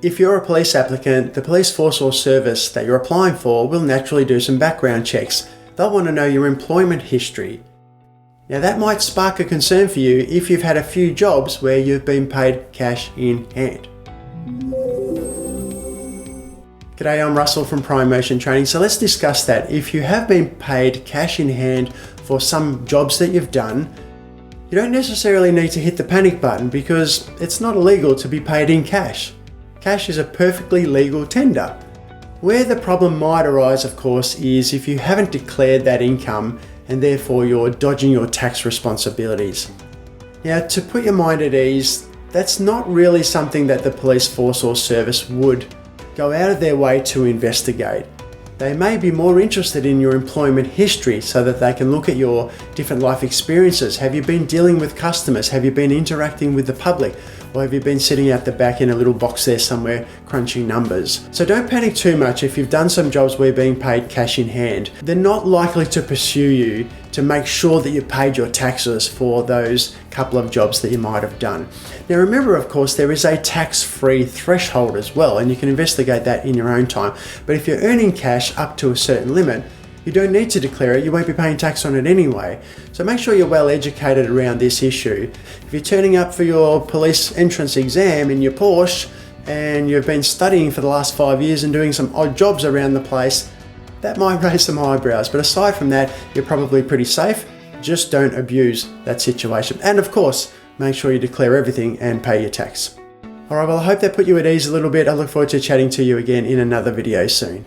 if you're a police applicant, the police force or service that you're applying for will naturally do some background checks. They'll want to know your employment history. Now that might spark a concern for you if you've had a few jobs where you've been paid cash in hand. G'day, I'm Russell from Prime Motion Training. So let's discuss that. If you have been paid cash in hand for some jobs that you've done, you don't necessarily need to hit the panic button because it's not illegal to be paid in cash. Cash is a perfectly legal tender. Where the problem might arise, of course, is if you haven't declared that income and therefore you're dodging your tax responsibilities. Now, to put your mind at ease, that's not really something that the police force or service would go out of their way to investigate. They may be more interested in your employment history so that they can look at your different life experiences. Have you been dealing with customers? Have you been interacting with the public? Or have you been sitting out the back in a little box there somewhere crunching numbers? So don't panic too much if you've done some jobs where you're being paid cash in hand. They're not likely to pursue you to make sure that you paid your taxes for those couple of jobs that you might have done. Now remember, of course, there is a tax-free threshold as well, and you can investigate that in your own time. But if you're earning cash up to a certain limit, you don't need to declare it, you won't be paying tax on it anyway. So make sure you're well educated around this issue. If you're turning up for your police entrance exam in your Porsche and you've been studying for the last 5 years and doing some odd jobs around the place, that might raise some eyebrows. But aside from that, you're probably pretty safe. Just don't abuse that situation. And of course, make sure you declare everything and pay your tax. All right, well, I hope that put you at ease a little bit. I look forward to chatting to you again in another video soon.